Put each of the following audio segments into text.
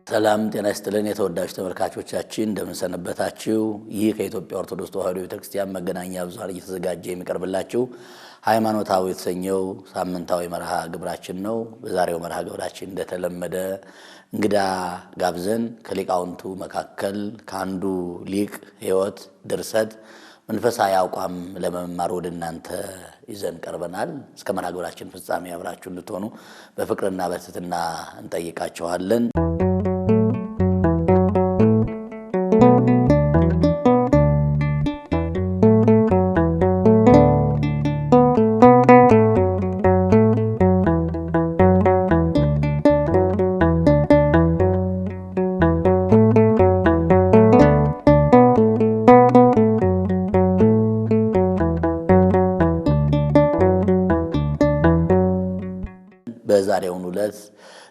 ሰላም ጤና ይስጥልን የተወዳጅ ተመልካቾቻችን እንደምን ሰነበታችሁ። ይህ ከኢትዮጵያ ኦርቶዶክስ ተዋሕዶ ቤተክርስቲያን መገናኛ ብዙኃን እየተዘጋጀ የሚቀርብላችሁ ሃይማኖታዊ የተሰኘው ሳምንታዊ መርሃ ግብራችን ነው። በዛሬው መርሃ ግብራችን እንደተለመደ እንግዳ ጋብዘን ከሊቃውንቱ መካከል ካንዱ ሊቅ ሕይወት ድርሰት መንፈሳዊ አቋም ለመማር ወደ እናንተ ይዘን ቀርበናል። እስከ መርሃ ግብራችን ፍጻሜ አብራችሁ እንድትሆኑ በፍቅርና በትህትና እንጠይቃችኋለን። በዛሬው ዕለት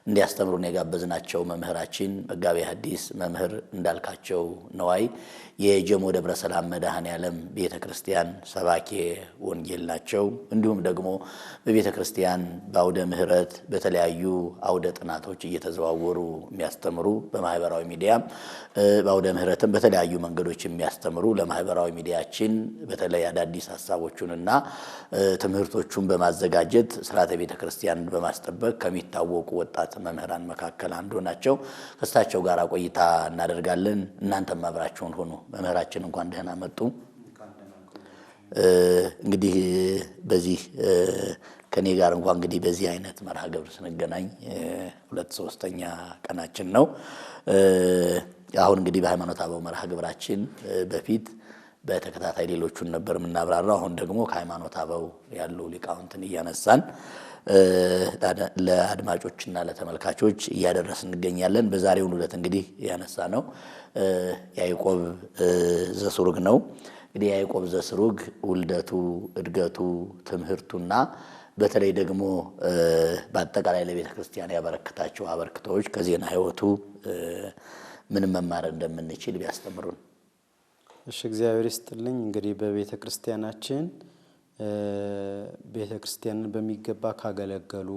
እንዲያስተምሩን የጋበዝናቸው መምህራችን መጋቤ ሐዲስ መምህር እንዳልካቸው ነዋይ የጀሞ ደብረ ሰላም መድኃኔዓለም ቤተክርስቲያን ሰባኬ ወንጌል ናቸው። እንዲሁም ደግሞ በቤተክርስቲያን በአውደ ምህረት በተለያዩ አውደ ጥናቶች እየተዘዋወሩ የሚያስተምሩ በማህበራዊ ሚዲያ በአውደ ምህረትም በተለያዩ መንገዶች የሚያስተምሩ ለማህበራዊ ሚዲያችን በተለይ አዳዲስ ሐሳቦቹንና ትምህርቶቹን በማዘጋጀት ሥርዓተ ቤተክርስቲያን በማስጠበቅ ከሚታወቁ ወጣት መምህራን መካከል አንዱ ናቸው። ከእሳቸው ጋር ቆይታ እናደርጋለን። እናንተም አብራችሁን ሆኑ። መምህራችን እንኳን ደህና መጡ። እንግዲህ በዚህ ከኔ ጋር እንኳን እንግዲህ በዚህ አይነት መርሃ ግብር ስንገናኝ 2-3ኛ ቀናችን ነው። አሁን እንግዲህ በሃይማኖት አበው መርሃ ግብራችን በፊት በተከታታይ ሌሎቹን ነበር የምናብራራው። አሁን ደግሞ ከሃይማኖት አበው ያሉ ሊቃውንትን እያነሳን ለአድማጮችና ለተመልካቾች እያደረስን እንገኛለን። በዛሬው ዕለት እንግዲህ ያነሳ ነው ያዕቆብ ዘስሩግ ነው። እንግዲህ ያዕቆብ ዘስሩግ ውልደቱ፣ እድገቱ፣ ትምህርቱና በተለይ ደግሞ በአጠቃላይ ለቤተክርስቲያን ያበረከታቸው አበርክቶች ከዜና ሕይወቱ ምን መማር እንደምንችል ቢያስተምሩን። እሺ፣ እግዚአብሔር ይስጥልኝ። እንግዲህ በቤተክርስቲያናችን ቤተክርስቲያንን በሚገባ ካገለገሉ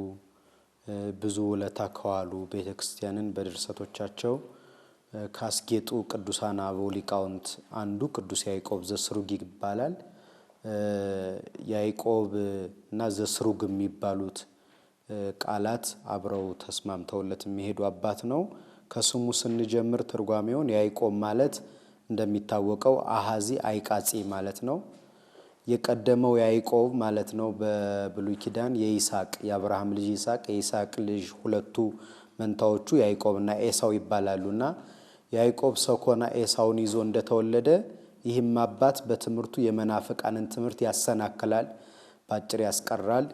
ብዙ ውለታ ከዋሉ ቤተክርስቲያንን በድርሰቶቻቸው ካስጌጡ ቅዱሳን አበው ሊቃውንት አንዱ ቅዱስ ያዕቆብ ዘስሩግ ይባላል። ያዕቆብ እና ዘስሩግ የሚባሉት ቃላት አብረው ተስማምተውለት የሚሄዱ አባት ነው። ከስሙ ስንጀምር ትርጓሜውን ያዕቆብ ማለት እንደሚታወቀው አሃዚ አይቃጺ ማለት ነው። የቀደመው ያዕቆብ ማለት ነው። በብሉይ ኪዳን የይስሐቅ የአብርሃም ልጅ ይስሐቅ የይስሐቅ ልጅ ሁለቱ መንታዎቹ ያዕቆብና ኤሳው ይባላሉና ያዕቆብ ሰኮና ኤሳውን ይዞ እንደተወለደ ይህም አባት በትምህርቱ የመናፍቃንን ትምህርት ያሰናክላል፣ ባጭር ያስቀራል፣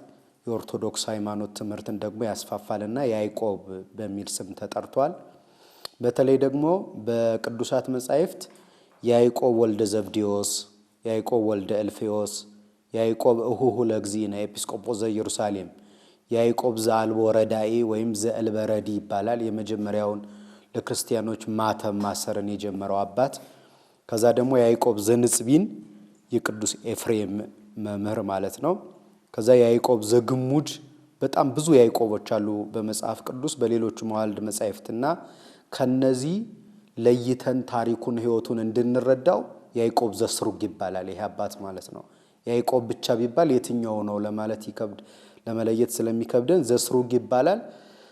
የኦርቶዶክስ ሃይማኖት ትምህርትን ደግሞ ያስፋፋልና ያዕቆብ በሚል ስም ተጠርቷል። በተለይ ደግሞ በቅዱሳት መጻሕፍት ያዕቆብ ወልደ ዘብዴዎስ፣ ያዕቆብ ወልደ እልፌዎስ፣ ያዕቆብ እሁሁ ለእግዚእነ ኤጲስቆጶስ ዘኢየሩሳሌም፣ ያዕቆብ ዘአልቦ ረዳኢ ወይም ዘእልበረዲ ይባላል። የመጀመሪያውን ለክርስቲያኖች ማተም ማሰርን የጀመረው አባት። ከዛ ደግሞ ያዕቆብ ዘንጽቢን የቅዱስ ኤፍሬም መምህር ማለት ነው። ከዛ ያዕቆብ ዘግሙድ በጣም ብዙ ያዕቆቦች አሉ በመጽሐፍ ቅዱስ በሌሎች መዋዕልድ መጻሕፍትና ከነዚህ ለይተን ታሪኩን ሕይወቱን እንድንረዳው ያዕቆብ ዘስሩግ ይባላል ይሄ አባት ማለት ነው። ያዕቆብ ብቻ ቢባል የትኛው ነው ለማለት ለመለየት ስለሚከብደን ዘስሩግ ይባላል።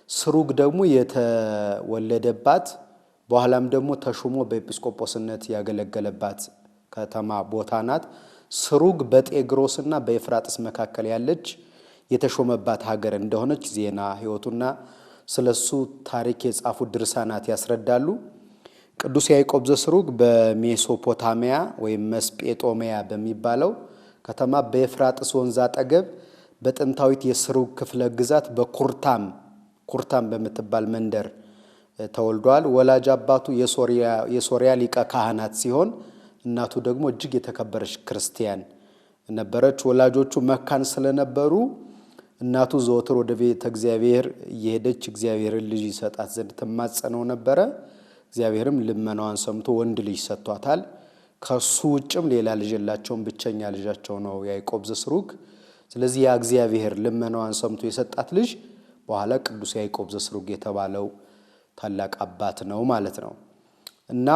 ስሩግ ደግሞ የተወለደባት በኋላም ደግሞ ተሾሞ በኤጲስቆጶስነት ያገለገለባት ከተማ ቦታ ናት። ስሩግ በጤግሮስና በኤፍራጥስ መካከል ያለች የተሾመባት ሀገር እንደሆነች ዜና ሕይወቱና ስለሱ ታሪክ የጻፉ ድርሳናት ያስረዳሉ። ቅዱስ ያዕቆብ ዘስሩግ በሜሶፖታሚያ ወይም መስጴጦሚያ በሚባለው ከተማ በኤፍራጥስ ወንዝ አጠገብ በጥንታዊት የስሩግ ክፍለ ግዛት በኩርታም በምትባል መንደር ተወልዷል። ወላጅ አባቱ የሶሪያ ሊቀ ካህናት ሲሆን እናቱ ደግሞ እጅግ የተከበረች ክርስቲያን ነበረች። ወላጆቹ መካን ስለነበሩ እናቱ ዘወትር ወደ ቤተ እግዚአብሔር እየሄደች እግዚአብሔርን ልጅ ይሰጣት ዘንድ ትማጸነው ነበረ። እግዚአብሔርም ልመናዋን ሰምቶ ወንድ ልጅ ሰጥቷታል። ከሱ ውጭም ሌላ ልጅ የላቸውም። ብቸኛ ልጃቸው ነው ያዕቆብ ዘስሩግ። ስለዚህ ያ እግዚአብሔር ልመናዋን ሰምቶ የሰጣት ልጅ በኋላ ቅዱስ ያዕቆብ ዘስሩግ የተባለው ታላቅ አባት ነው ማለት ነው። እና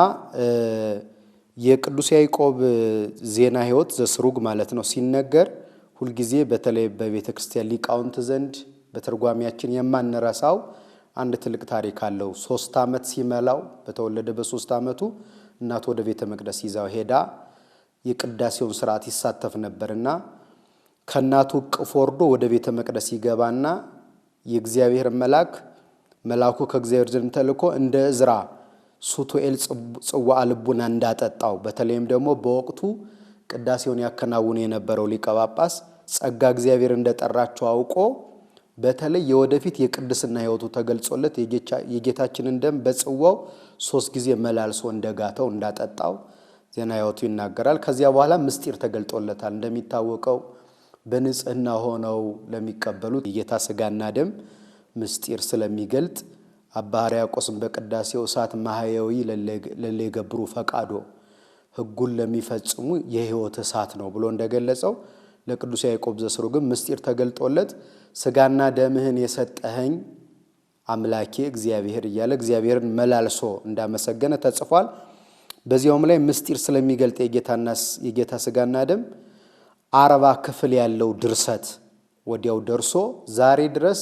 የቅዱስ ያዕቆብ ዜና ሕይወት ዘስሩግ ማለት ነው ሲነገር ሁልጊዜ በተለይ በቤተ ክርስቲያን ሊቃውንት ዘንድ በትርጓሜያችን የማንረሳው አንድ ትልቅ ታሪክ አለው። 3 ዓመት ሲመላው በተወለደ በ3 ዓመቱ እናቱ ወደ ቤተ መቅደስ ይዛው ሄዳ የቅዳሴውን ሥርዓት ይሳተፍ ነበርና ከናቱ እቅፍ ወርዶ ወደ ቤተ መቅደስ ይገባና የእግዚአብሔር መልአኩ ከእግዚአብሔር ዘንድ ተልኮ እንደ ዕዝራ ሱቱኤል ጽዋዕ ልቡና እንዳጠጣው በተለይም ደግሞ በወቅቱ ቅዳሴውን ያከናውን የነበረው ሊቀ ጳጳስ ጸጋ እግዚአብሔር እንደጠራቸው አውቆ በተለይ የወደፊት የቅድስና ሕይወቱ ተገልጾለት የጌታችንን ደም በጽዋው 3 ጊዜ መላልሶ እንደጋተው እንዳጠጣው ዜና ሕይወቱ ይናገራል። ከዚያ በኋላ ምስጢር ተገልጦለታል። እንደሚታወቀው በንጽህና ሆነው ለሚቀበሉት የጌታ ሥጋና ደም ምስጢር ስለሚገልጥ አባ ሕርያቆስም በቅዳሴው እሳት ማህያዊ ለሌገብሩ ፈቃዶ ሕጉን ለሚፈጽሙ የሕይወት እሳት ነው ብሎ እንደገለጸው ለቅዱስ ያዕቆብ ዘስሩግም ምስጢር ተገልጦለት ሥጋና ደምህን የሰጠኸኝ አምላኬ እግዚአብሔር እያለ እግዚአብሔርን መላልሶ እንዳመሰገነ ተጽፏል። በዚያውም ላይ ምስጢር ስለሚገልጥ የጌታ ሥጋና ደም 40 ክፍል ያለው ድርሰት ወዲያው ደርሶ ዛሬ ድረስ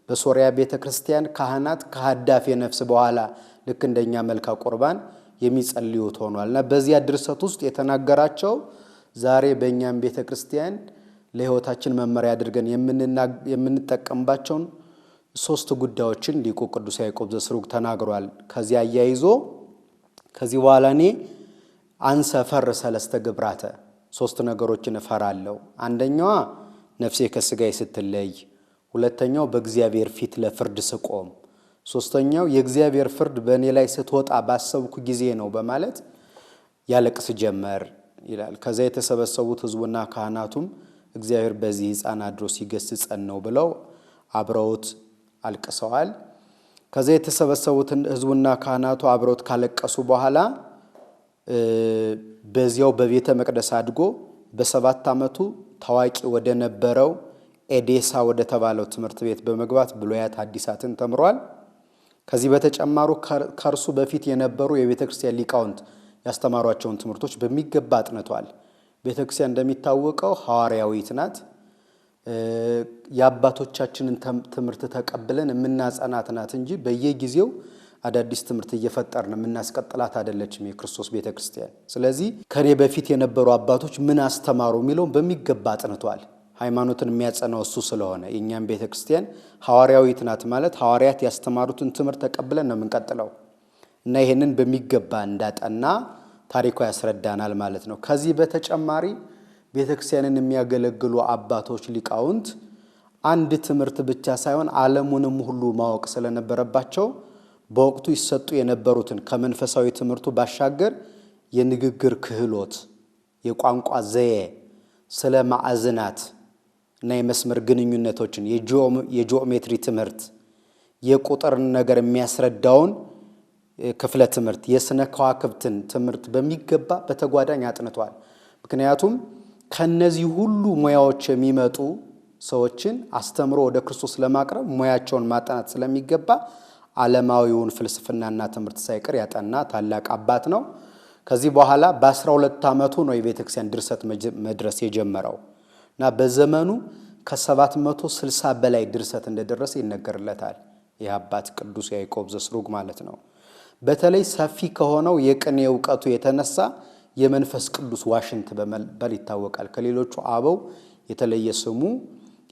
በሶሪያ ቤተክርስቲያን ካህናት ከሐዳፌ ነፍስ በኋላ ልክ እንደኛ መልካ ቁርባን የሚጸልዩት ሆኗልና በዚያ ድርሰት ውስጥ የተናገራቸው ዛሬ በእኛም ቤተክርስቲያን ለሕይወታችን መመሪያ አድርገን የምንጠቀምባቸውን 3 ጉዳዮችን ሊቁ ቅዱስ ያዕቆብ ዘስሩግ ተናግሯል። ከዚያ አያይዞ ከዚህ በኋላ እኔ አንሰ ፈር ሰለስተ ግብራተ 3 ነገሮችን እፈራለሁ። አንደኛዋ ነፍሴ ከሥጋዬ ስትለይ፣ ሁለተኛው በእግዚአብሔር ፊት ለፍርድ ስቆም፣ ሶስተኛው የእግዚአብሔር ፍርድ በእኔ ላይ ስትወጣ ባሰብኩ ጊዜ ነው በማለት ያለቅስ ጀመር ይላል። ከዛ የተሰበሰቡት ሕዝቡና ካህናቱም እግዚአብሔር በዚህ ሕፃን አድሮ ሲገስጸን ነው ብለው አብረውት አልቅሰዋል። ከዛ የተሰበሰቡት ሕዝቡና ካህናቱ አብረውት ካለቀሱ በኋላ በዚያው በቤተ መቅደስ አድጎ በ7 ዓመቱ ታዋቂ ወደ ነበረው ኤዴሳ ወደ ተባለው ትምህርት ቤት በመግባት ብሉያት ሐዲሳትን ተምሯል። ከዚህ በተጨማሩ ከርሱ በፊት የነበሩ የቤተ ክርስቲያን ሊቃውንት ያስተማሯቸውን ትምህርቶች በሚገባ አጥንቷል። ቤተ ክርስቲያን እንደሚታወቀው ሐዋርያዊት ናት። የአባቶቻችንን ትምህርት ተቀብለን የምናጸናት ናት እንጂ በየጊዜው አዳዲስ ትምህርት እየፈጠርን የምናስቀጥላት አይደለችም የክርስቶስ ቤተ ክርስቲያን። ስለዚህ ከኔ በፊት የነበሩ አባቶች ምን አስተማሩ የሚለውን በሚገባ አጥንቷል። ሃይማኖትን የሚያጸናው እሱ ስለሆነ የኛም ቤተ ክርስቲያን ሐዋርያዊት ናት ማለት ሐዋርያት ያስተማሩትን ትምህርት ተቀብለን ነው የምንቀጥለው እና ይሄንን በሚገባ እንዳጠና ታሪኩ ያስረዳናል ማለት ነው። ከዚህ በተጨማሪ ቤተ ክርስቲያንን የሚያገለግሉ አባቶች ሊቃውንት አንድ ትምህርት ብቻ ሳይሆን ዓለሙንም ሁሉ ማወቅ ስለነበረባቸው በወቅቱ ይሰጡ የነበሩትን ከመንፈሳዊ ትምህርቱ ባሻገር የንግግር ክህሎት፣ የቋንቋ ዘዬ፣ ስለ ማዕዝናት እና የመስመር ግንኙነቶችን፣ የጂኦሜትሪ ትምህርት፣ የቁጥርን ነገር የሚያስረዳውን ክፍለ ትምህርት፣ የስነ ከዋክብትን ትምህርት በሚገባ በተጓዳኝ አጥንቷል። ምክንያቱም ከነዚህ ሁሉ ሙያዎች የሚመጡ ሰዎችን አስተምሮ ወደ ክርስቶስ ለማቅረብ ሙያቸውን ማጠናት ስለሚገባ ዓለማዊውን ፍልስፍናና ትምህርት ሳይቀር ያጠና ታላቅ አባት ነው። ከዚህ በኋላ በ12 ዓመቱ ነው የቤተክርስቲያን ድርሰት መድረስ የጀመረው እና በዘመኑ ከ760 በላይ ድርሰት እንደደረሰ ይነገርለታል። ይህ አባት ቅዱስ ያዕቆብ ዘስሩግ ማለት ነው። በተለይ ሰፊ ከሆነው የቅኔ ዕውቀቱ የተነሳ የመንፈስ ቅዱስ ዋሽንት በመባል ይታወቃል። ከሌሎቹ አበው የተለየ ስሙ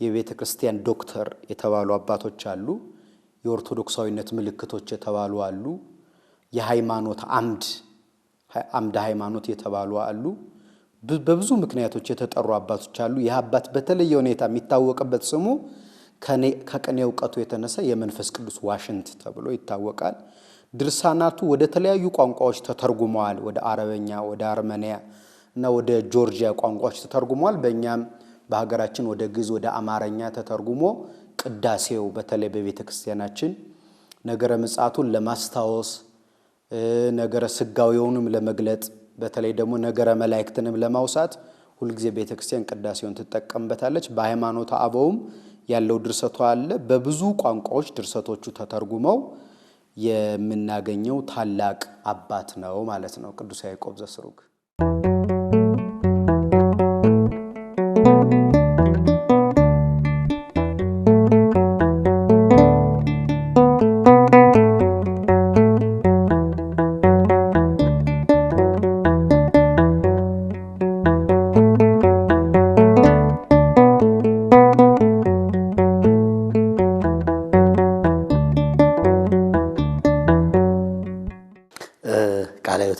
የቤተ ክርስቲያን ዶክተር የተባሉ አባቶች አሉ። የኦርቶዶክሳዊነት ምልክቶች የተባሉ አሉ። የሃይማኖት አምደ ሃይማኖት የተባሉ አሉ። በብዙ ምክንያቶች የተጠሩ አባቶች አሉ። ይህ አባት በተለየ ሁኔታ የሚታወቅበት ስሙ ከቅኔ ዕውቀቱ የተነሳ የመንፈስ ቅዱስ ዋሽንት ተብሎ ይታወቃል። ድርሳናቱ ወደ ተለያዩ ቋንቋዎች ተተርጉመዋል። ወደ አረበኛ፣ ወደ አርመንያ እና ወደ ጆርጂያ ቋንቋዎች ተተርጉመዋል። በእኛም በሀገራችን ወደ ግዕዝ፣ ወደ አማርኛ ተተርጉሞ ቅዳሴው በተለይ በቤተ ክርስቲያናችን ነገረ ምጽአቱን ለማስታወስ ነገረ ስጋዊውንም ለመግለጥ በተለይ ደግሞ ነገረ መላእክትንም ለማውሳት ሁልጊዜ ቤተ ክርስቲያን ቅዳሴውን ትጠቀምበታለች። በሃይማኖተ አበውም ያለው ድርሰቱ አለ። በብዙ ቋንቋዎች ድርሰቶቹ ተተርጉመው የምናገኘው ታላቅ አባት ነው ማለት ነው ቅዱስ ያዕቆብ ዘስሩግ።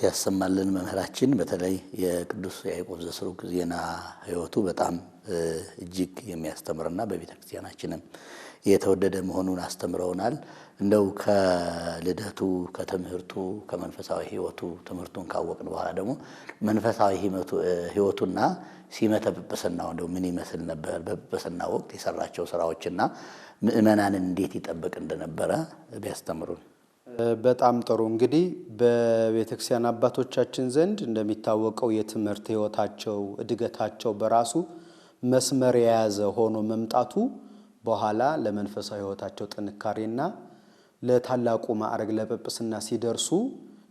ያሰማልን መምህራችን። በተለይ የቅዱስ ያዕቆብ ዘስሩግ ዜና ሕይወቱ በጣም እጅግ የሚያስተምርና በቤተክርስቲያናችንም የተወደደ መሆኑን አስተምረውናል። እንደው ከልደቱ ከትምህርቱ ከመንፈሳዊ ሕይወቱ ትምህርቱን ካወቅን በኋላ ደግሞ መንፈሳዊ ሕይወቱና ሲመተ ጵጵስናው እንደው ምን ይመስል ነበር? በጵጵስና ወቅት የሰራቸው ስራዎችና ምእመናንን እንዴት ይጠብቅ እንደነበረ ቢያስተምሩን። በጣም ጥሩ። እንግዲህ በቤተክርስቲያን አባቶቻችን ዘንድ እንደሚታወቀው የትምህርት ሕይወታቸው እድገታቸው በራሱ መስመር የያዘ ሆኖ መምጣቱ በኋላ ለመንፈሳዊ ሕይወታቸው ጥንካሬና ለታላቁ ማዕረግ ለጵጵስና ሲደርሱ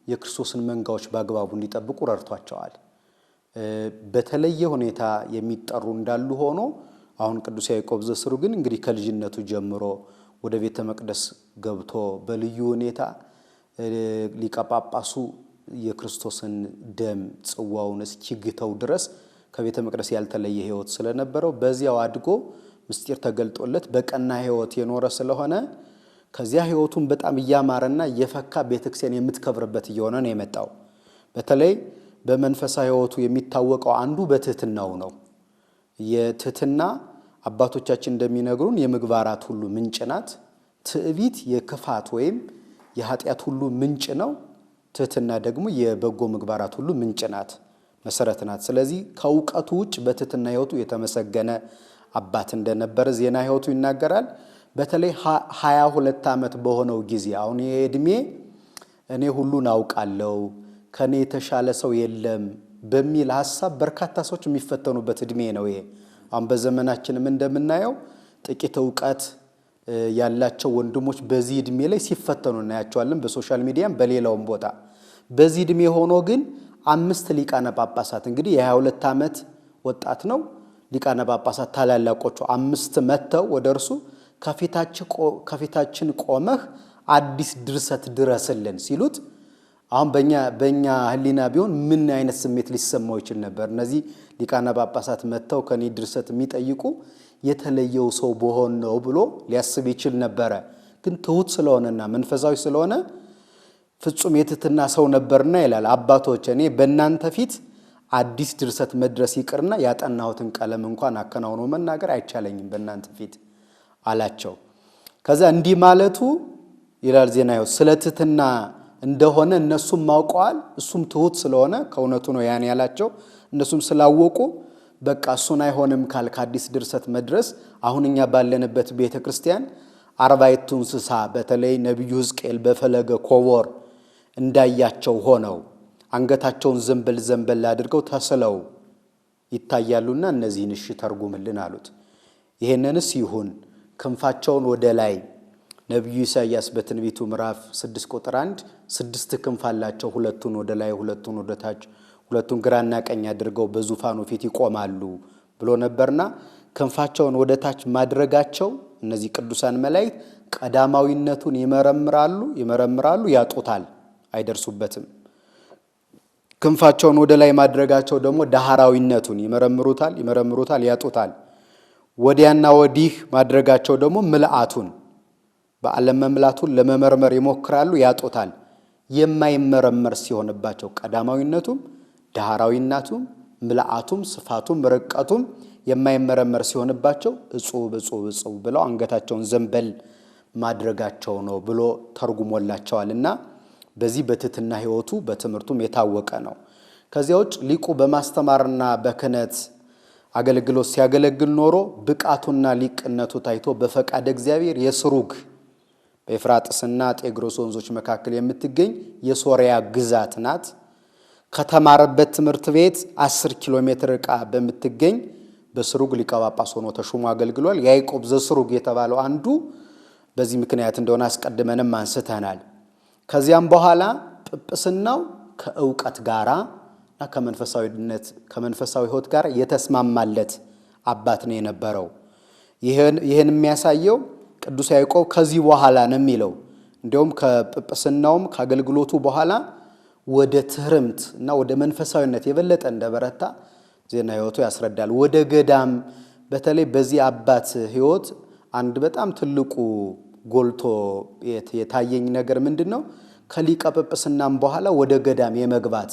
የክርስቶስን መንጋዎች በአግባቡ እንዲጠብቁ ረድቷቸዋል። በተለየ ሁኔታ የሚጠሩ እንዳሉ ሆኖ አሁን ቅዱስ ያዕቆብ ዘስሩግ ግን እንግዲህ ከልጅነቱ ጀምሮ ወደ ቤተ መቅደስ ገብቶ በልዩ ሁኔታ ሊቀ ጳጳሱ የክርስቶስን ደም ጽዋውን እስኪግተው ድረስ ከቤተ መቅደስ ያልተለየ ሕይወት ስለነበረው በዚያው አድጎ ምስጢር ተገልጦለት በቀና ሕይወት የኖረ ስለሆነ ከዚያ ሕይወቱን በጣም እያማረና እየፈካ ቤተክርስቲያን የምትከብርበት እየሆነ ነው የመጣው። በተለይ በመንፈሳዊ ሕይወቱ የሚታወቀው አንዱ በትህትናው ነው። የትህትና አባቶቻችን እንደሚነግሩን የምግባራት ሁሉ ምንጭ ናት። ትዕቢት የክፋት ወይም የኃጢአት ሁሉ ምንጭ ነው። ትህትና ደግሞ የበጎ ምግባራት ሁሉ ምንጭ ናት፣ መሰረት ናት። ስለዚህ ከእውቀቱ ውጭ በትህትና ሕይወቱ የተመሰገነ አባት እንደነበረ ዜና ሕይወቱ ይናገራል። በተለይ 22 ዓመት በሆነው ጊዜ አሁን የዕድሜ እኔ ሁሉን አውቃለሁ ከኔ የተሻለ ሰው የለም በሚል ሐሳብ በርካታ ሰዎች የሚፈተኑበት ዕድሜ ነው ይሄ። አሁን በዘመናችንም እንደምናየው ጥቂት ዕውቀት ያላቸው ወንድሞች በዚህ ዕድሜ ላይ ሲፈተኑ እናያቸዋለን፣ በሶሻል ሚዲያም በሌላውም ቦታ። በዚህ ዕድሜ ሆኖ ግን 5 ሊቃነ ጳጳሳት እንግዲህ የ22 ዓመት ወጣት ነው። ሊቃነ ጳጳሳት ታላላቆቹ 5 መጥተው ወደ እርሱ ከፊታችን ቆመህ አዲስ ድርሰት ድረስልን ሲሉት አሁን በእኛ ህሊና ቢሆን ምን አይነት ስሜት ሊሰማው ይችል ነበር? እነዚህ ሊቃነ ጳጳሳት መጥተው ከኔ ድርሰት የሚጠይቁ የተለየው ሰው በሆን ነው ብሎ ሊያስብ ይችል ነበረ። ግን ትሁት ስለሆነና መንፈሳዊ ስለሆነ ፍጹም የትህትና ሰው ነበርና ይላል አባቶች እኔ በእናንተ ፊት አዲስ ድርሰት መድረስ ይቅርና ያጠናሁትን ቀለም እንኳን አከናውኖ መናገር አይቻለኝም በእናንተ ፊት አላቸው። ከዛ እንዲህ ማለቱ ይላል ዜና ሕይወት ስለ ትህትና እንደሆነ እነሱም ማውቀዋል። እሱም ትሁት ስለሆነ ከእውነቱ ነው ያን ያላቸው። እነሱም ስላወቁ በቃ እሱን አይሆንም ካልክ አዲስ ድርሰት መድረስ አሁን እኛ ባለንበት ቤተ ክርስቲያን 40 እንስሳ በተለይ ነብዩ ሕዝቅኤል በፈለገ ኮቦር እንዳያቸው ሆነው አንገታቸውን ዘንበል አድርገው ተስለው ይታያሉና እነዚህን እሺ ተርጉምልን አሉት። ይሄንንስ ይሁን ክንፋቸውን ወደ ላይ ነብዩ ኢሳይያስ በትንቢቱ ምዕራፍ 6 ቁጥር 1 6 ክንፍ አላቸው፣ ሁለቱን ወደ ላይ ሁለቱን ወደ ታች ሁለቱን ግራና ቀኝ አድርገው በዙፋኑ ፊት ይቆማሉ ብሎ ነበርና ክንፋቸውን ወደ ታች ማድረጋቸው እነዚህ ቅዱሳን መላእክት ቀዳማዊነቱን ይመረምራሉ ያጡታል፣ አይደርሱበትም። ክንፋቸውን ወደ ላይ ማድረጋቸው ደግሞ ዳህራዊነቱን ይመረምሩታል ያጡታል። ወዲያና ወዲህ ማድረጋቸው ደግሞ ምልአቱን በዓለም መምላቱን ለመመርመር ይሞክራሉ ያጡታል። የማይመረመር ሲሆንባቸው ቀዳማዊነቱም ዳህራዊነቱም ምልአቱም ስፋቱም ርቀቱም የማይመረመር ሲሆንባቸው እጹብ ብለው አንገታቸውን ዘንበል ማድረጋቸው ነው ብሎ ተርጉሞላቸዋልና በዚህ በትህትና ሕይወቱ በትምህርቱም የታወቀ ነው። ከዚያ ውጭ ሊቁ በማስተማርና በክህነት አገልግሎት ሲያገለግል ኖሮ ብቃቱና ሊቅነቱ ታይቶ በፈቃደ እግዚአብሔር የስሩግ በኤፍራጥስና ጤግሮስ ወንዞች መካከል የምትገኝ የሶሪያ ግዛት ናት። ከተማረበት ትምህርት ቤት 10 ኪሎ ሜትር ርቃ በምትገኝ በስሩግ ሊቀ ጳጳስ ሆኖ ተሾሞ አገልግሏል። ያዕቆብ ዘስሩግ የተባለው አንዱ በዚህ ምክንያት እንደሆነ አስቀድመንም አንስተናል። ከዚያም በኋላ ጵጵስናው ከእውቀት ጋራ እና ከመንፈሳዊ ሕይወት ጋር የተስማማለት አባት ነው የነበረው። ይህን የሚያሳየው ቅዱስ ያዕቆብ ከዚህ በኋላ ነው የሚለው። እንዲያውም ከጵጵስናውም ከአገልግሎቱ በኋላ ወደ ትህርምት እና ወደ መንፈሳዊነት የበለጠ እንደበረታ ዜና ሕይወቱ ያስረዳል። ወደ ገዳም በተለይ በዚህ አባት ሕይወት አንድ በጣም ትልቁ ጎልቶ የታየኝ ነገር ምንድነው? ከሊቀ ጵጵስናም በኋላ ወደ ገዳም የመግባት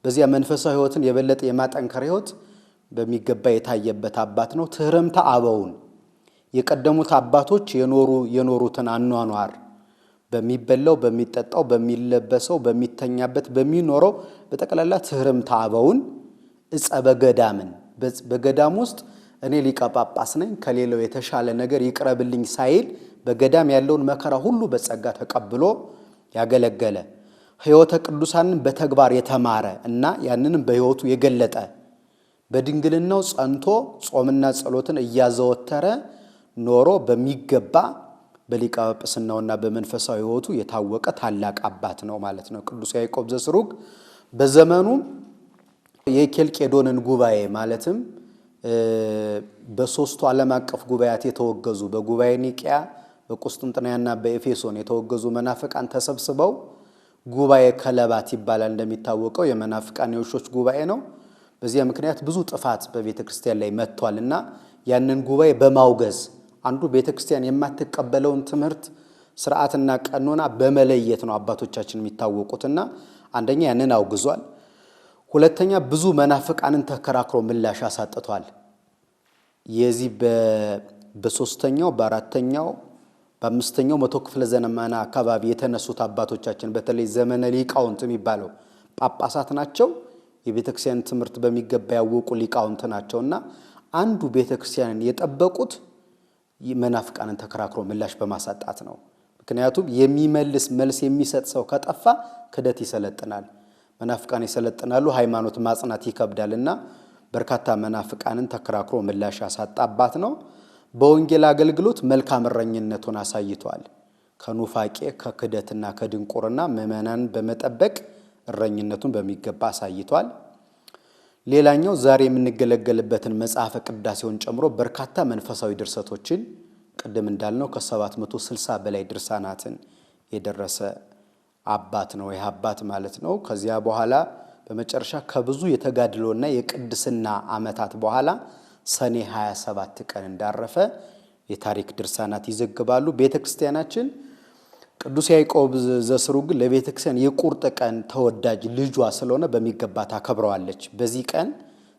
በዚያ መንፈሳዊ ሕይወትን የበለጠ የማጠንከር ሕይወት በሚገባ የታየበት አባት ነው። ትህርምተ አበውን የቀደሙት አባቶች የኖሩትን አኗኗር በሚበላው በሚጠጣው በሚለበሰው በሚተኛበት በሚኖረው በጠቅላላ ትህርምተ አበውን እጸ በገዳምን በገዳም ውስጥ እኔ ሊቀ ጳጳስ ነኝ ከሌላው የተሻለ ነገር ይቅረብልኝ ሳይል በገዳም ያለውን መከራ ሁሉ በጸጋ ተቀብሎ ያገለገለ ሕይወተ ቅዱሳንን በተግባር የተማረ እና ያንንም በሕይወቱ የገለጠ በድንግልናው ጸንቶ ጾምና ጸሎትን እያዘወተረ ኖሮ በሚገባ በሊቀ ጵጵስናውና በመንፈሳዊ ሕይወቱ የታወቀ ታላቅ አባት ነው ማለት ነው። ቅዱስ ያዕቆብ ዘስሩግ በዘመኑ የኬልቄዶንን ጉባኤ ማለትም በሶስቱ ዓለም አቀፍ ጉባኤያት የተወገዙ በጉባኤ ኒቂያ በቁስጥንጥንያና በኤፌሶን የተወገዙ መናፍቃን ተሰብስበው ጉባኤ ከለባት ይባላል። እንደሚታወቀው የመናፍቃን የውሾች ጉባኤ ነው። በዚያ ምክንያት ብዙ ጥፋት በቤተ ክርስቲያን ላይ መጥቷልና ያንን ጉባኤ በማውገዝ አንዱ ቤተ ክርስቲያን የማትቀበለውን ትምህርት ስርዓትና ቀኖና በመለየት ነው አባቶቻችን የሚታወቁትና አንደኛ ያንን አውግዟል። ሁለተኛ ብዙ መናፍቃንን ተከራክሮ ምላሽ አሳጥቷል። የዚህ በሶስተኛው በአራተኛው በአምስተኛው መቶ ክፍለ ዘመን አካባቢ የተነሱት አባቶቻችን በተለይ ዘመነ ሊቃውንት የሚባለው ጳጳሳት ናቸው። የቤተክርስቲያን ትምህርት በሚገባ ያወቁ ሊቃውንት ናቸውና አንዱ ቤተክርስቲያንን የጠበቁት መናፍቃንን ተከራክሮ ምላሽ በማሳጣት ነው። ምክንያቱም የሚመልስ መልስ የሚሰጥ ሰው ከጠፋ ክደት ይሰለጥናል፣ መናፍቃን ይሰለጥናሉ፣ ሃይማኖት ማጽናት ይከብዳልና በርካታ መናፍቃንን ተከራክሮ ምላሽ ያሳጣባት ነው። በወንጌል አገልግሎት መልካም እረኝነቱን አሳይቷል። ከኑፋቄ ከክደትና ከድንቁርና ምእመናን በመጠበቅ እረኝነቱን በሚገባ አሳይቷል። ሌላኛው ዛሬ የምንገለገልበትን መጽሐፈ ቅዳሴውን ጨምሮ በርካታ መንፈሳዊ ድርሰቶችን ቅድም እንዳልነው ከ760 በላይ ድርሳናትን የደረሰ አባት ነው። ይህ አባት ማለት ነው። ከዚያ በኋላ በመጨረሻ ከብዙ የተጋድሎና የቅድስና ዓመታት በኋላ ሰኔ 27 ቀን እንዳረፈ የታሪክ ድርሳናት ይዘግባሉ። ቤተክርስቲያናችን ቅዱስ ያዕቆብ ዘስሩግ ለቤተክርስቲያን የቁርጥ ቀን ተወዳጅ ልጇ ስለሆነ በሚገባ ታከብረዋለች። በዚህ ቀን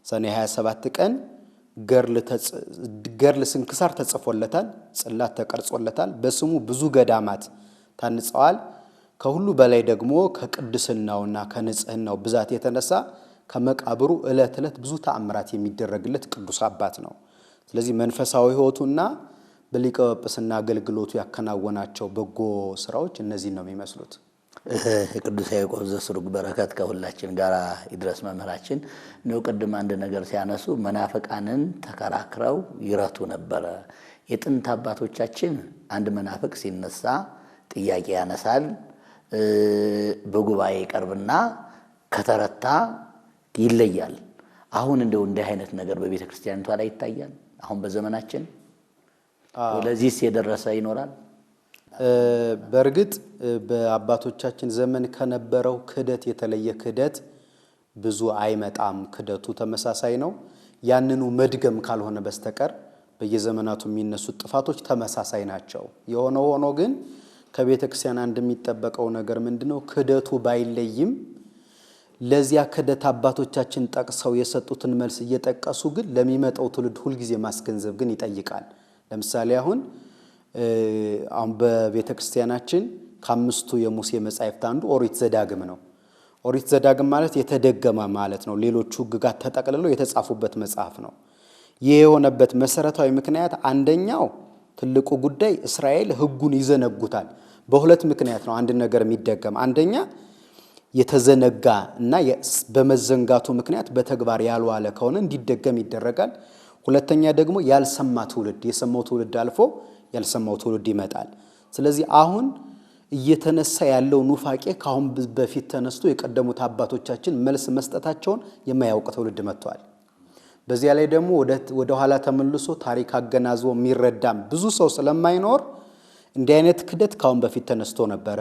ሰኔ 27 ቀን ገርል ስንክሳር ተጽፎለታል፣ ጽላት ተቀርጾለታል። በስሙ ብዙ ገዳማት ታንጸዋል። ከሁሉ በላይ ደግሞ ከቅድስናውና ከንጽህናው ብዛት የተነሳ ከመቃብሩ ዕለት ዕለት ብዙ ተአምራት የሚደረግለት ቅዱስ አባት ነው። ስለዚህ መንፈሳዊ ሕይወቱና በሊቀ ጵጵስና አገልግሎቱ ያከናወናቸው በጎ ስራዎች እነዚህ ነው የሚመስሉት። ቅዱስ ያዕቆብ ዘስሩግ በረከት ከሁላችን ጋር ይድረስ። መምህራችን ነው ቅድም አንድ ነገር ሲያነሱ መናፍቃንን ተከራክረው ይረቱ ነበረ። የጥንት አባቶቻችን አንድ መናፍቅ ሲነሳ ጥያቄ ያነሳል፣ በጉባኤ ቀርብና ከተረታ ይለያል። አሁን እንደው እንዲህ አይነት ነገር በቤተ ክርስቲያኒቷ ላይ ይታያል አሁን በዘመናችን። ለዚህስ የደረሰ ይኖራል? በእርግጥ በአባቶቻችን ዘመን ከነበረው ክህደት የተለየ ክህደት ብዙ አይመጣም። ክህደቱ ተመሳሳይ ነው። ያንኑ መድገም ካልሆነ በስተቀር በየዘመናቱ የሚነሱት ጥፋቶች ተመሳሳይ ናቸው። የሆነ ሆኖ ግን ከቤተ ክርስቲያን አንድ የሚጠበቀው ነገር ምንድነው? ክህደቱ ባይለይም ለዚያ ክደት አባቶቻችን ጠቅሰው የሰጡትን መልስ እየጠቀሱ ግን ለሚመጣው ትውልድ ሁሉ ጊዜ ማስገንዘብ ግን ይጠይቃል። ለምሳሌ አሁን በቤተክርስቲያናችን ከአምስቱ የሙሴ መጻሕፍት አንዱ ኦሪት ዘዳግም ነው። ኦሪት ዘዳግም ማለት የተደገመ ማለት ነው። ሌሎቹ ሕግጋት ተጠቅልለው የተጻፉበት መጽሐፍ ነው። ይህ የሆነበት መሰረታዊ ምክንያት አንደኛው ትልቁ ጉዳይ እስራኤል ሕጉን ይዘነጉታል። በሁለት ምክንያት ነው አንድ ነገር የሚደገም። አንደኛ የተዘነጋ እና በመዘንጋቱ ምክንያት በተግባር ያልዋለ ከሆነ እንዲደገም ይደረጋል። ሁለተኛ ደግሞ ያልሰማ ትውልድ የሰማው ትውልድ አልፎ ያልሰማው ትውልድ ይመጣል። ስለዚህ አሁን እየተነሳ ያለው ኑፋቄ ካሁን በፊት ተነስቶ የቀደሙት አባቶቻችን መልስ መስጠታቸውን የማያውቅ ትውልድ መጥቷል። በዚያ ላይ ደግሞ ወደ ኋላ ተመልሶ ታሪክ አገናዝቦ የሚረዳም ብዙ ሰው ስለማይኖር እንዲህ አይነት ክደት ካሁን በፊት ተነስቶ ነበረ።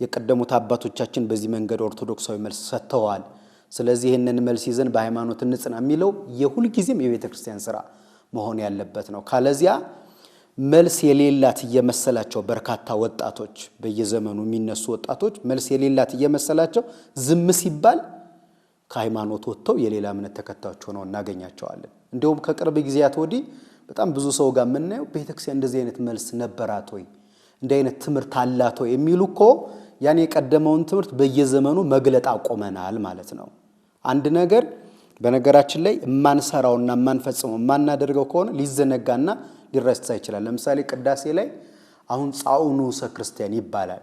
የቀደሙት አባቶቻችን በዚህ መንገድ ኦርቶዶክሳዊ መልስ ሰጥተዋል። ስለዚህ ይህንን መልስ ይዘን በሃይማኖት እንጽና የሚለው የሁል ጊዜም የቤተ ክርስቲያን ሥራ መሆን ያለበት ነው። ካለዚያ መልስ የሌላት እየመሰላቸው በርካታ ወጣቶች በየዘመኑ የሚነሱ ወጣቶች መልስ የሌላት እየመሰላቸው ዝም ሲባል ከሃይማኖት ወጥተው የሌላ እምነት ተከታዮች ሆነው እናገኛቸዋለን። እንዲሁም ከቅርብ ጊዜያት ወዲህ በጣም ብዙ ሰው ጋር የምናየው ቤተክርስቲያን እንደዚህ አይነት መልስ ነበራት ወይ እንዲህ አይነት ትምህርት አላት ወይ የሚሉ እኮ ያን የቀደመውን ትምህርት በየዘመኑ መግለጥ አቆመናል ማለት ነው። አንድ ነገር በነገራችን ላይ የማንሰራውና የማንፈጽመው የማናደርገው ከሆነ ሊዘነጋና ሊረሳ ይችላል። ለምሳሌ ቅዳሴ ላይ አሁን ጻኡኑ ሰክርስቲያን ይባላል።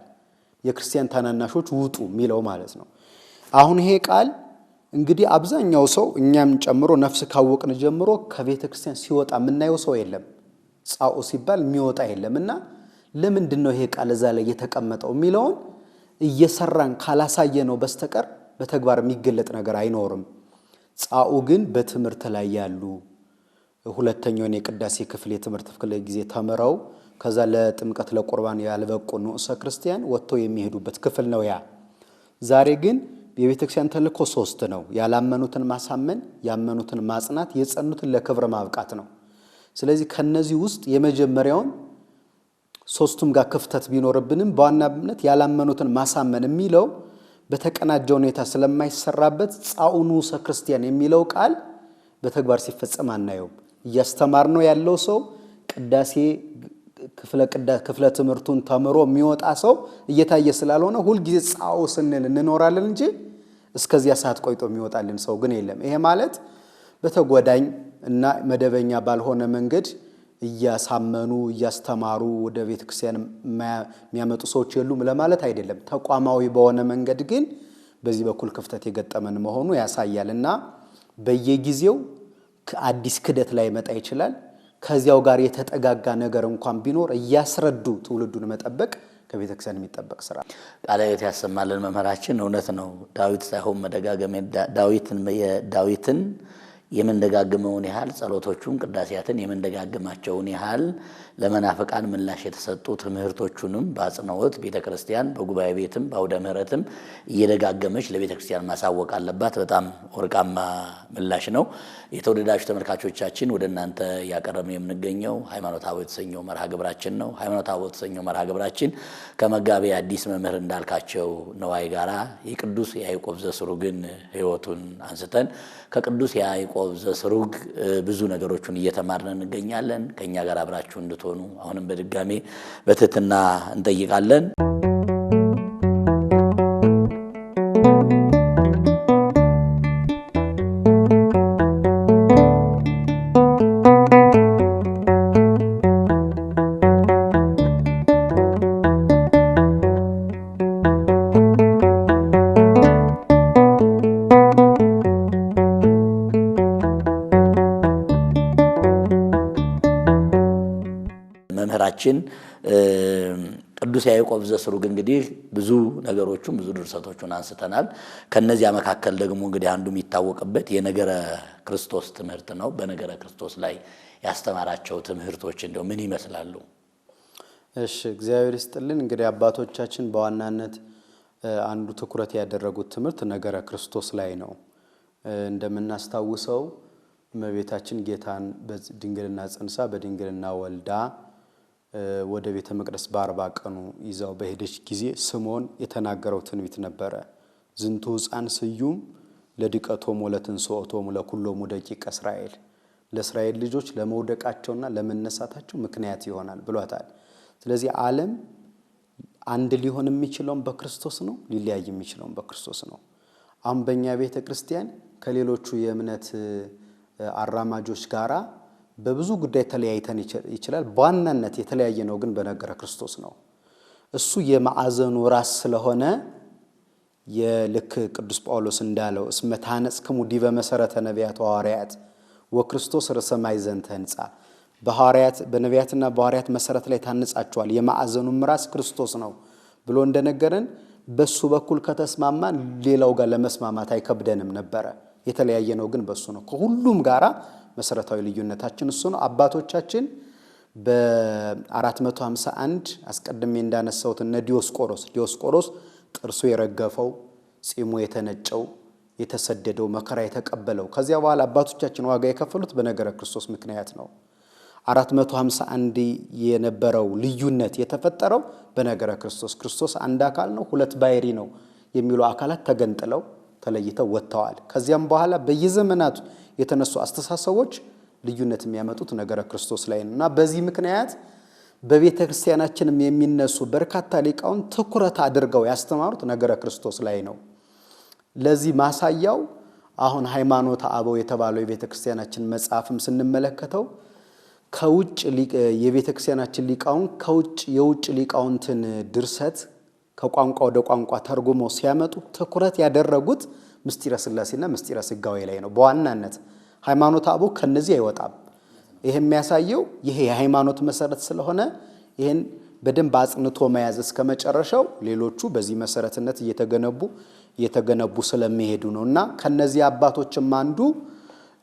የክርስቲያን ታናናሾች ውጡ የሚለው ማለት ነው። አሁን ይሄ ቃል እንግዲህ አብዛኛው ሰው እኛም ጨምሮ ነፍስ ካወቅን ጀምሮ ከቤተ ክርስቲያን ሲወጣ የምናየው ሰው የለም። ጻኡ ሲባል የሚወጣ የለምና ለምንድን ነው ይሄ ቃል እዛ ላይ የተቀመጠው የሚለውን እየሰራን ካላሳየ ነው በስተቀር በተግባር የሚገለጥ ነገር አይኖርም። ጻኡ ግን በትምህርት ላይ ያሉ ሁለተኛውን የቅዳሴ ክፍል የትምህርት ክፍል ጊዜ ተምረው ከዛ ለጥምቀት ለቁርባን ያልበቁ ንዑሰ ክርስቲያን ወጥተው የሚሄዱበት ክፍል ነው ያ። ዛሬ ግን የቤተክርስቲያን ተልእኮ 3 ነው። ያላመኑትን ማሳመን፣ ያመኑትን ማጽናት፣ የጸኑትን ለክብር ማብቃት ነው። ስለዚህ ከነዚህ ውስጥ የመጀመሪያውን ሶስቱም ጋር ክፍተት ቢኖርብንም በዋናነት ያላመኑትን ማሳመን የሚለው በተቀናጀ ሁኔታ ስለማይሰራበት ጻኡኑ ሰክርስቲያን የሚለው ቃል በተግባር ሲፈጸም አናየውም። እያስተማርነው ያለው ሰው ቅዳሴ ክፍለ ትምህርቱን ተምሮ የሚወጣ ሰው እየታየ ስላልሆነ ሁሉ ጊዜ ጻኡ ስንል እንኖራለን እንጂ እስከዚያ ሰዓት ቆይቶ የሚወጣልን ሰው ግን የለም። ይሄ ማለት በተጓዳኝ እና መደበኛ ባልሆነ መንገድ እያሳመኑ እያስተማሩ ወደ ቤተ ክርስቲያን የሚያመጡ ሰዎች የሉም ለማለት አይደለም። ተቋማዊ በሆነ መንገድ ግን በዚህ በኩል ክፍተት የገጠመን መሆኑ ያሳያልና በየጊዜው አዲስ ክደት ላይ መጣ ይችላል። ከዚያው ጋር የተጠጋጋ ነገር እንኳን ቢኖር እያስረዱ ትውልዱን መጠበቅ ከቤተ ክርስቲያን የሚጠበቅ ስራ። ቃለ ሕይወት ያሰማልን መምህራችን። እውነት ነው። ዳዊት ሳይሆን መደጋገም ዳዊትን የመንደጋግመውን ያህል ጸሎቶቹን ቅዳሴያትን የመንደጋግማቸውን ያህል ለመናፍቃን ምላሽ የተሰጡ ትምህርቶቹንም በአጽንኦት ቤተክርስቲያን በጉባኤ ቤትም በአውደ ምሕረትም እየደጋገመች ለቤተክርስቲያን ማሳወቅ አለባት። በጣም ወርቃማ ምላሽ ነው። የተወደዳችሁ ተመልካቾቻችን ወደ እናንተ ያቀረብን የምንገኘው ሃይማኖተ አበው የተሰኘው መርሃ ግብራችን ነው። ሃይማኖተ አበው የተሰኘው መርሃ ግብራችን ከመጋቤ ሐዲስ መምህር እንዳልካቸው ነዋይ ጋራ የቅዱስ ያዕቆብ ዘስሩግን ሕይወቱን አንስተን ከቅዱስ ያዕቆብ ዘስሩግ ብዙ ነገሮችን እየተማርን እንገኛለን። ከኛ ጋር አብራችሁ እንድትሆኑ አሁንም በድጋሜ በትህትና እንጠይቃለን። መምህራችን ቅዱስ ያዕቆብ ዘስሩግ እንግዲህ ብዙ ነገሮችን ብዙ ድርሰቶችን አንስተናል። ከነዚያ መካከል ደግሞ እንግዲህ አንዱ የሚታወቅበት የነገረ ክርስቶስ ትምህርት ነው። በነገረ ክርስቶስ ላይ ያስተማራቸው ትምህርቶች እንደው ምን ይመስላሉ? እሺ፣ እግዚአብሔር ይስጥልን። እንግዲህ አባቶቻችን በዋናነት አንዱ ትኩረት ያደረጉት ትምህርት ነገረ ክርስቶስ ላይ ነው። እንደምናስታውሰው እመቤታችን ጌታን በድንግልና ጸንሳ በድንግልና ወልዳ ወደ ቤተ መቅደስ በ40 ቀኑ ይዛው በሄደች ጊዜ ስምዖን የተናገረው ትንቢት ነበረ። ዝንቱ ሕፃን ስዩም ለድቀቶሙ ለትንሣኤቶሙ ለኩሎሙ ደቂቀ እስራኤል ለእስራኤል ልጆች ለመውደቃቸውና ለመነሳታቸው ምክንያት ይሆናል ብሏታል። ስለዚህ ዓለም አንድ ሊሆን የሚችለው በክርስቶስ ነው፣ ሊለያይ የሚችለው በክርስቶስ ነው። አሁን በእኛ ቤተ ክርስቲያን ከሌሎቹ የእምነት አራማጆች ጋራ በብዙ ጉዳይ ተለያይተን ይችላል። በዋናነት የተለያየ ነው ግን በነገረ ክርስቶስ ነው። እሱ የማዕዘኑ ራስ ስለሆነ የልክ ቅዱስ ጳውሎስ እንዳለው እስመ ታነጽክሙ ዲበ መሰረተ ነቢያት ወሐዋርያት ወክርስቶስ ርዕሰ ማዕዘንተ ሕንጻ በሐዋርያት በነቢያትና በሐዋርያት መሰረት ላይ ታንጻቸዋል የማዕዘኑም ራስ ክርስቶስ ነው ብሎ እንደነገረን በሱ በኩል ከተስማማን ሌላው ጋር ለመስማማት አይከብደንም ነበር። የተለያየ ነው ግን በሱ ነው። ከሁሉም ጋራ መሰረታዊ ልዩነታችን እሱ ነው። አባቶቻችን በ451 አስቀድሜ እንዳነሳሁት እነ ዲዮስቆሮስ ጥርሱ የረገፈው ጺሙ የተነጨው የተሰደደው መከራ የተቀበለው ከዚያ በኋላ አባቶቻችን ዋጋ የከፈሉት በነገረ ክርስቶስ ምክንያት ነው። 451 የነበረው ልዩነት የተፈጠረው በነገረ ክርስቶስ አንድ አካል ነው፣ ሁለት ባሕሪ ነው የሚሉ አካላት ተገንጥለው ተለይተው ወጥተዋል። ከዚያም በኋላ በየዘመናቱ የተነሱ አስተሳሰቦች ልዩነት የሚያመጡት ነገረ ክርስቶስ ላይ ነውና በዚህ ምክንያት በቤተ ክርስቲያናችንም የሚነሱ በርካታ ሊቃውንት ትኩረት አድርገው ያስተማሩት ነገረ ክርስቶስ ላይ ነው። ለዚህ ማሳያው አሁን ሃይማኖተ አበው የተባለው የቤተ ክርስቲያናችን መጽሐፍም ስንመለከተው ከውጭ የቤተ ክርስቲያናችን ሊቃውንት የውጭ ሊቃውንትን ድርሰት ከቋንቋ ወደ ቋንቋ ተርጉመው ሲያመጡ ትኩረት ያደረጉት ምስጢረ ሥላሴና ምስጢረ ሥጋዌ ላይ ነው። በዋናነት ሃይማኖተ አበው ከነዚህ አይወጣም። ይሄ የሚያሳየው ይሄ የሃይማኖት መሰረት ስለሆነ ይሄን በደንብ አጽንቶ መያዝ እስከመጨረሻው ሌሎቹ በዚህ መሰረትነት እየተገነቡ ስለሚሄዱ ነውና ከነዚህ አባቶችም አንዱ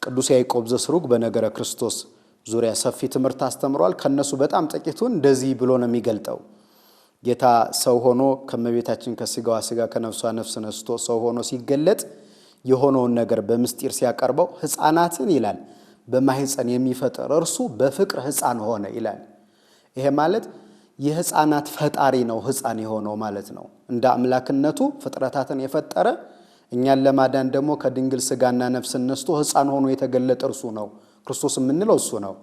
ቅዱስ ያዕቆብ ዘስሩግ በነገረ ክርስቶስ ዙሪያ ሰፊ ትምህርት አስተምሯል። ከነሱ በጣም ጥቂቱን እንደዚህ ብሎ ነው የሚገልጠው። ጌታ ሰው ሆኖ ከመቤታችን ከሥጋዋ ሥጋ ከነፍሷ ነፍስ ነስቶ ሰው ሆኖ ሲገለጥ የሆነውን ነገር በምስጢር ሲያቀርበው ሕፃናትን ይላል በማህፀን የሚፈጠር እርሱ በፍቅር ሕፃን ሆነ ይላል። ይሄ ማለት የሕፃናት ፈጣሪ ነው ሕፃን የሆነው ማለት ነው። እንደ አምላክነቱ ፍጥረታትን የፈጠረ እኛን ለማዳን ደግሞ ከድንግል ሥጋና ነፍስ ነስቶ ሕፃን ሆኖ የተገለጠ እርሱ ነው። ክርስቶስ የምንለው እሱ ነው።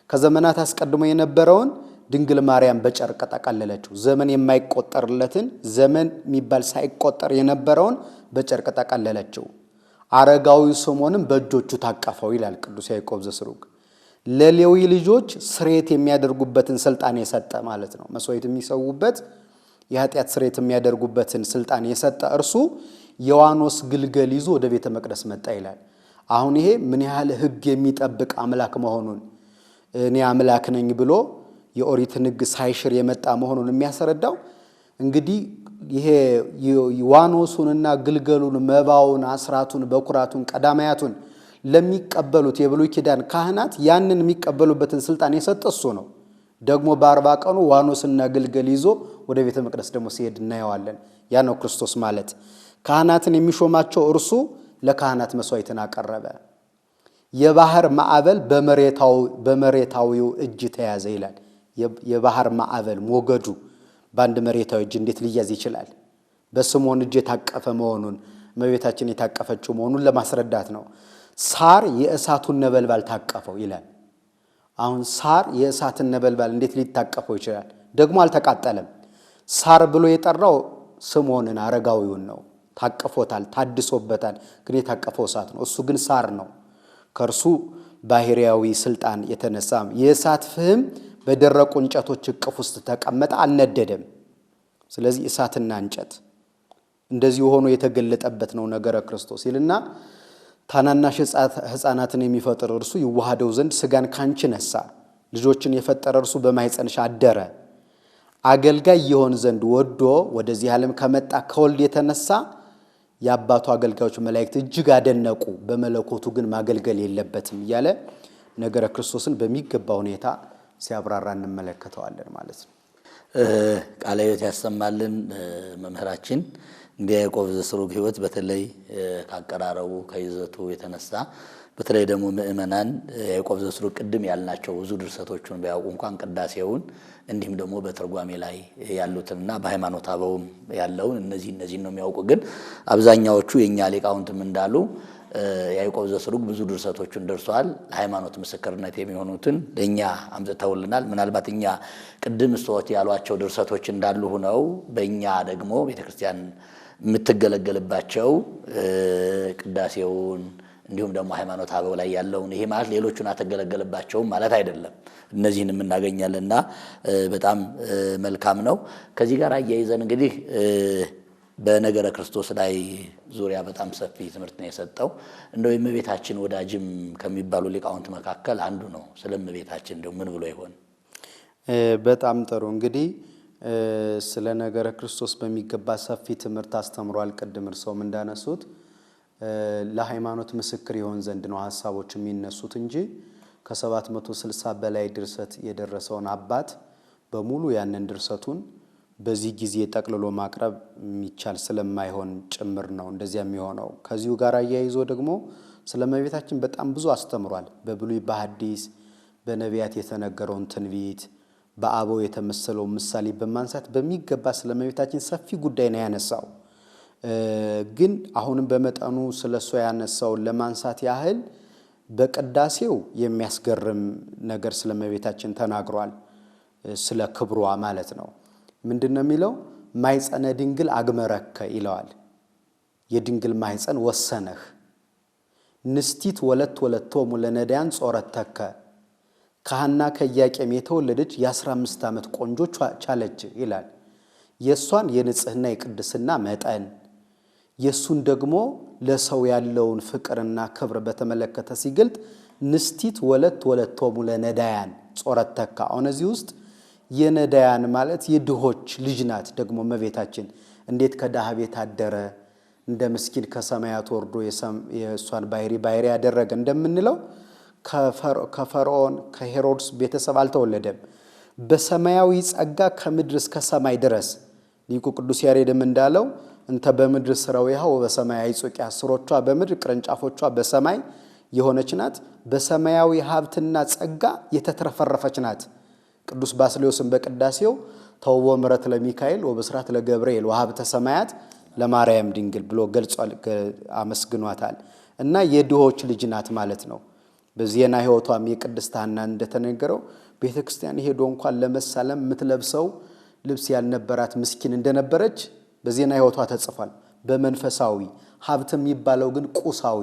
ከዘመናት አስቀድሞ የነበረውን ድንግል ማርያም በጨርቅ ጠቀለለችው። ዘመን የማይቆጠርለትን ዘመን የሚባል ሳይቆጠር የነበረውን በጨርቅ ጠቀለለችው። አረጋዊ ስምዖንም በእጆቹ ታቀፈው ይላል ቅዱስ ያዕቆብ ዘስሩግ። ለሌዊ ልጆች ስርየት የሚያደርጉበትን ስልጣን የሰጠ ማለት ነው። መስዋዕት የሚሰውበት የኃጢአት ስርየት የሚያደርጉበትን ስልጣን የሰጠ እርሱ የዋኖስ ግልገል ይዞ ወደ ቤተ መቅደስ መጣ ይላል። አሁን ይሄ ምን ያህል ሕግ የሚጠብቅ አምላክ መሆኑን እኔ አምላክ ነኝ ብሎ የኦሪትን ሕግ ሳይሽር የመጣ መሆኑን የሚያስረዳው እንግዲህ ይሄ ዋኖሱንና ግልገሉን መባውን አስራቱን በኩራቱን ቀዳማያቱን ለሚቀበሉት የብሉይ ኪዳን ካህናት ያንን የሚቀበሉበትን ስልጣን የሰጠ እሱ ነው። ደግሞ በ40 ቀኑ ዋኖስና ግልገል ይዞ ወደ ቤተ መቅደስ ደግሞ ሲሄድ እናየዋለን። ያ ነው ክርስቶስ ማለት። ካህናትን የሚሾማቸው እርሱ ለካህናት መስዋዕትን አቀረበ። የባህር ማዕበል በመሬታዊው እጅ ተያዘ ይላል። የባህር ማዕበል ሞገዱ በአንድ መሬታዊ እጅ እንዴት ሊያዝ ይችላል? በስምዖን እጅ የታቀፈ መሆኑን እመቤታችን የታቀፈችው መሆኑን ለማስረዳት ነው። ሳር የእሳቱን ነበልባል ታቀፈው ይላል። አሁን ሳር የእሳትን ነበልባል እንዴት ሊታቀፈው ይችላል? ደግሞ አልተቃጠለም። ሳር ብሎ የጠራው ስምዖንን አረጋዊውን ነው። ታቅፎታል፣ ታድሶበታል። ግን የታቀፈው እሳት ነው። እሱ ግን ሳር ነው። ከእርሱ ባህሪያዊ ስልጣን የተነሳ የእሳት ፍህም በደረቁ እንጨቶች እቅፍ ውስጥ ተቀመጠ፣ አልነደደም። ስለዚህ እሳትና እንጨት እንደዚህ ሆኖ የተገለጠበት ነው ነገረ ክርስቶስ ይልና ታናናሽ ሕፃናትን የሚፈጥር እርሱ ይዋሃደው ዘንድ ሥጋን ካንቺ ነሳ። ልጆችን የፈጠረ እርሱ በማኅፀንሽ አደረ። አገልጋይ ይሆን ዘንድ ወዶ ወደዚህ ዓለም ከመጣ ከወልድ የተነሳ የአባቱ አገልጋዮች መላእክት እጅግ አደነቁ። በመለኮቱ ግን ማገልገል የለበትም እያለ ነገረ ክርስቶስን በሚገባ ሁኔታ ሲያብራራ እንመለከተዋለን ማለት ነው። ቃለ ሕይወት ያሰማልን መምህራችን። እንግዲህ ያዕቆብ ዘስሩግ ሕይወት በተለይ ካቀራረቡ ከይዘቱ የተነሳ በተለይ ደግሞ ምእመናን ያዕቆብ ዘስሩግ ቅድም ያልናቸው ብዙ ድርሰቶቹን ቢያውቁ እንኳን ቅዳሴውን እንዲሁም ደግሞ በትርጓሜ ላይ ያሉትና በሃይማኖት አበውም ያለውን እነዚህ ነው የሚያውቁ። ግን አብዛኛዎቹ የኛ ሊቃውንትም እንዳሉ ያዕቆብ ዘስሩግ ብዙ ድርሰቶችን ደርሷል። ለሃይማኖት ምስክርነት የሚሆኑትን ለኛ አምጥተውልናል። ምናልባት እኛ ቅድም ሶት ያሏቸው ድርሰቶች እንዳሉ ሆነው በእኛ ደግሞ ቤተክርስቲያን የምትገለገልባቸው ቅዳሴውን እንዲሁም ደግሞ ሃይማኖት አበው ላይ ያለውን ይሄ ማለት ሌሎቹን አተገለገልባቸው ማለት አይደለም። እነዚህን እናገኛለንና በጣም መልካም ነው። ከዚህ ጋር አያይዘን እንግዲህ በነገረ ክርስቶስ ላይ ዙሪያ በጣም ሰፊ ትምህርት ነው የሰጠው። እንደው የእመቤታችን ወዳጅም ከሚባሉ ሊቃውንት መካከል አንዱ ነው። ስለ እመቤታችን እንደው ምን ብሎ ይሆን? በጣም ጥሩ። እንግዲህ ስለ ነገረ ክርስቶስ በሚገባ ሰፊ ትምህርት አስተምሯል። ቅድም እርሶም እንዳነሱት ለሃይማኖት ምስክር ይሆን ዘንድ ነው ሐሳቦች የሚነሱት እንጂ ከ760 በላይ ድርሰት የደረሰውን አባት በሙሉ ያንን ድርሰቱን በዚህ ጊዜ ጠቅልሎ ማቅረብ የሚቻል ስለማይሆን ጭምር ነው እንደዚያ የሚሆነው። ከዚሁ ጋር አያይዞ ደግሞ ስለ እመቤታችን በጣም ብዙ አስተምሯል። በብሉይ በሐዲስ በነቢያት የተነገረውን ትንቢት በአበው የተመሰለው ምሳሌ በማንሳት በሚገባ ስለ እመቤታችን ሰፊ ጉዳይ ነው ያነሳው። ግን አሁንም በመጠኑ ስለሷ ያነሳውን ለማንሳት ያህል በቅዳሴው የሚያስገርም ነገር ስለ እመቤታችን ተናግሯል። ስለ ክብሯ ማለት ነው። ምንድነው የሚለው? ማይጸነ ድንግል አግመረከ ይለዋል። የድንግል ማይጸን ወሰነህ። ንስቲት ወለቶሙ ለነዳያን ጾረተከ። ከሐና ከኢያቄም የተወለደች የ15 ዓመት ቆንጆ ቻለች ይላል። የሷን የንጽህና የቅድስና መጠን የሱን ደግሞ ለሰው ያለውን ፍቅርና ክብር በተመለከተ ሲገልጥ ንስቲት ወለቶሙ ለነዳያን ጾረተከ። አሁን እዚህ ውስጥ የነዳያን ማለት የድሆች ልጅ ናት። ደግሞ እመቤታችን እንዴት ከድሃ ቤት አደረ እንደ ምስኪን ከሰማያት ወርዶ የሷን ባህሪ ያደረገ እንደምንለው ከፈርዖን ከሄሮድስ ቤተሰብ አልተወለደም። በሰማያዊ ጸጋ ከምድር እስከ ሰማይ ድረስ ሊቁ ቅዱስ ያሬድም እንዳለው እንተ በምድር ስራዊሃ ወበሰማይ አይጾቂያ፣ ስሮቿ በምድር ቅርንጫፎቿ በሰማይ የሆነች ናት። በሰማያዊ ሀብትና ጸጋ የተትረፈረፈች ናት። ቅዱስ ባስልዮስም በቅዳሴው ተወ ምሕረት ለሚካኤል ወበስራት ለገብርኤል ወሀብተ ሰማያት ለማርያም ድንግል ብሎ ገልጿል፣ አመስግኗታል። እና የድሆች ልጅ ናት ማለት ነው። በዚህና ሕይወቷም የቅድስት ሐና እንደተነገረው ቤተክርስቲያን ሄዶ እንኳን ለመሳለም የምትለብሰው ልብስ ያልነበራት ምስኪን እንደነበረች በዚህና ሕይወቷ ተጽፏል። በመንፈሳዊ ሀብት የሚባለው ግን ቁሳዊ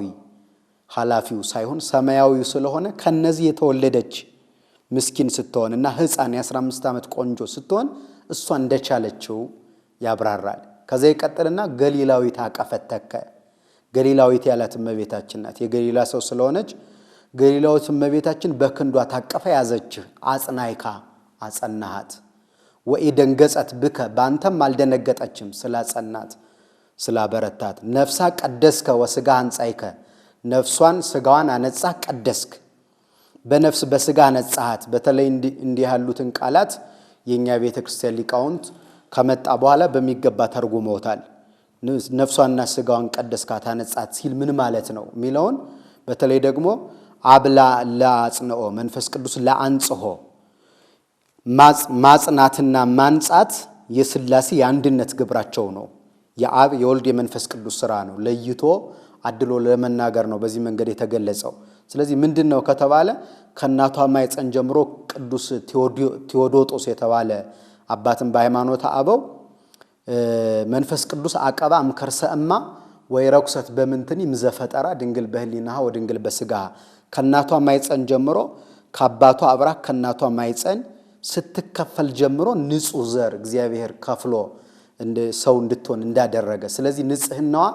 ኃላፊው ሳይሆን ሰማያዊው ስለሆነ ከነዚህ የተወለደች ምስኪን ስትሆን እና ሕፃን የ15 ዓመት ቆንጆ ስትሆን እሷ እንደቻለችው ያብራራል። ከዛ ይቀጥልና ገሊላዊት አቀፈተከ። ገሊላዊት ያላት እመቤታችን ናት። የገሊላ ሰው ስለሆነች ገሊላዊት እመቤታችን በክንዷ ታቀፈ ያዘች። አጽናይካ አጸናሃት። ወኢደንገጸት ብከ ባንተም አልደነገጠችም ስላጸናት ስላበረታት። ነፍሳ ቀደስከ ወስጋ አንጻይከ ነፍሷን ስጋዋን አነጻ ቀደስክ። በነፍስ በስጋ ነጻሃት። በተለይ እንዲህ ያሉትን ቃላት የኛ ቤተክርስቲያን ሊቃውንት ከመጣ በኋላ በሚገባ ተርጉመውታል። ነፍሷንና ስጋዋን ቀደስካት አነጻት ሲል ምን ማለት ነው የሚለውን በተለይ ደግሞ አብላ ለአጽንኦ መንፈስ ቅዱስ ለአንጽሖ ማጽናትና ማንጻት የሥላሴ የአንድነት ግብራቸው ነው። የአብ የወልድ የመንፈስ ቅዱስ ሥራ ነው። ለይቶ አድሎ ለመናገር ነው በዚህ መንገድ የተገለጸው። ስለዚህ ምንድነው ከተባለ ከናቷ ማይጸን ጀምሮ ቅዱስ ቴዎዶጦስ የተባለ አባትን በሃይማኖት አበው መንፈስ ቅዱስ አቀባ እምከርሰእማ ወይረኩሰት በምንትኒ ምዘፈጠራ ድንግል በህሊናሃ ወድንግል በስጋ። ከናቷ ማይጸን ጀምሮ ከአባቷ አብራክ ከናቷ ማይጸን ስትከፈል ጀምሮ ንጹህ ዘር እግዚአብሔር ከፍሎ ሰው እንድትሆን እንዳደረገ። ስለዚህ ንጽህናዋ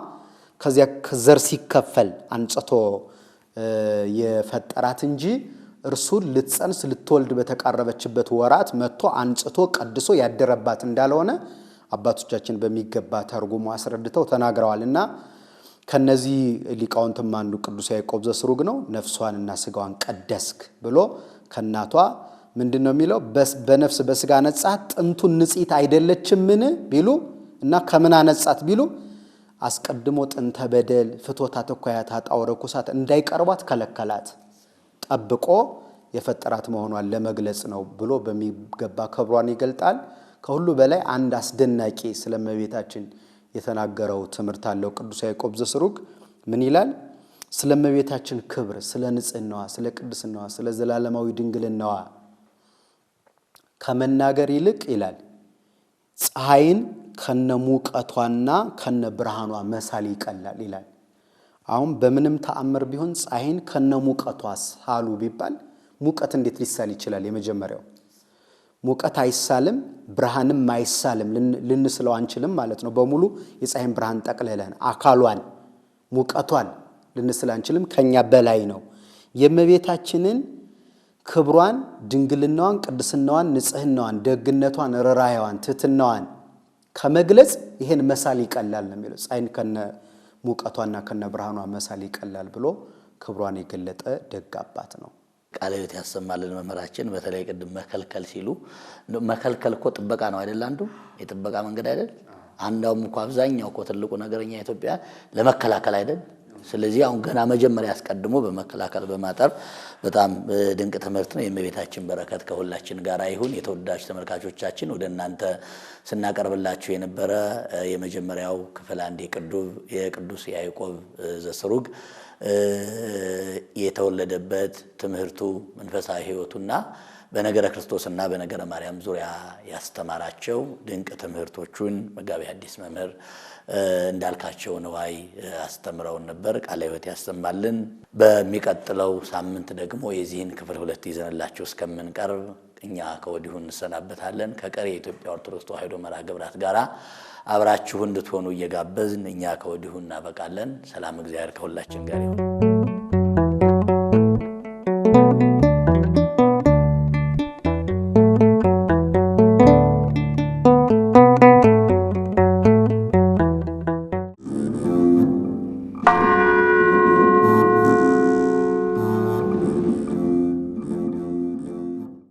ከዚያ ዘር ሲከፈል አንጽቶ የፈጠራት እንጂ እርሱን ልትጸንስ ልትወልድ በተቃረበችበት ወራት መጥቶ አንጽቶ ቀድሶ ያደረባት እንዳልሆነ አባቶቻችን በሚገባ ተርጉሞ አስረድተው ተናግረዋልና ከነዚህ ሊቃውንትም አንዱ ቅዱስ ያዕቆብ ዘስሩግ ነው። ነፍሷንና ስጋዋን ቀደስክ ብሎ ከናቷ ምንድነው የሚለው? በነፍስ በስጋ ነጻት ጥንቱን ንጽሕት አይደለችምን ቢሉ እና ከምን አነጻት ቢሉ አስቀድሞ ጥንተ በደል ፍቶታት እኮያት ኃጣውእ ርኩሳት እንዳይቀርቧት ከለከላት ጠብቆ የፈጠራት መሆኗን ለመግለጽ ነው ብሎ በሚገባ ክብሯን ይገልጣል። ከሁሉ በላይ አንድ አስደናቂ ስለመቤታችን የተናገረው ትምህርት አለው ቅዱስ ያዕቆብ ዘስሩግ ምን ይላል? ስለመቤታችን ክብር፣ ስለ ንጽህናዋ፣ ስለ ቅድስናዋ፣ ስለ ዘላለማዊ ድንግልናዋ ከመናገር ይልቅ ይላል ፀሐይን ከነሙቀቷና ከነብርሃኗ መሳል ይቀላል ይላል። አሁን በምንም ተአምር ቢሆን ፀሐይን ከነሙቀቷ ሳሉ ቢባል ሙቀት እንዴት ሊሳል ይችላል? የመጀመሪያው ሙቀት አይሳልም፣ ብርሃንም አይሳልም፣ ልንስለው አንችልም ማለት ነው። በሙሉ የፀሐይን ብርሃን ጠቅልለን አካሏን ሙቀቷን ልንስል አንችልም፣ ከኛ በላይ ነው። የእመቤታችንን ክብሯን፣ ድንግልናዋን፣ ቅድስናዋን፣ ንጽህናዋን፣ ደግነቷን፣ ርራያዋን፣ ትሕትናዋን ከመግለጽ ይሄን መሳል ይቀላል ነው የሚለው። ፀሐይን ከነ ሙቀቷና ከነ ብርሃኗ መሳል ይቀላል ብሎ ክብሯን የገለጠ ደግ አባት ነው። ቃለ ሕይወት ያሰማልን መምህራችን። በተለይ ቅድም መከልከል ሲሉ መከልከል እኮ ጥበቃ ነው አይደል? አንዱ የጥበቃ መንገድ አይደል? አንዳውም እኮ አብዛኛው እኮ ትልቁ ነገርኛ ኢትዮጵያ ለመከላከል አይደል? ስለዚህ አሁን ገና መጀመሪያ ያስቀድሞ በመከላከል በማጠር በጣም ድንቅ ትምህርት ነው። የእመቤታችን በረከት ከሁላችን ጋር ይሁን። የተወዳጅ ተመልካቾቻችን ወደ እናንተ ስናቀርብላችሁ የነበረ የመጀመሪያው ክፍል 1 የቅዱስ ያዕቆብ ዘስሩግ የተወለደበት ትምህርቱ መንፈሳዊ ሕይወቱና በነገረ ክርስቶስና በነገረ ማርያም ዙሪያ ያስተማራቸው ድንቅ ትምህርቶቹን መጋቤ ሐዲስ መምህር እንዳልካቸው ነዋይ አስተምረውን ነበር። ቃለ ሕይወት ያሰማልን። በሚቀጥለው ሳምንት ደግሞ የዚህን ክፍል 2 ይዘንላችሁ እስከምንቀርብ እኛ ከወዲሁ እንሰናበታለን። ከቀሪ የኢትዮጵያ ኦርቶዶክስ ተዋሕዶ መርሐ ግብራት ጋራ አብራችሁ እንድትሆኑ እየጋበዝን እኛ ከወዲሁ እናበቃለን። ሰላም እግዚአብሔር ከሁላችን ጋር ይሁን።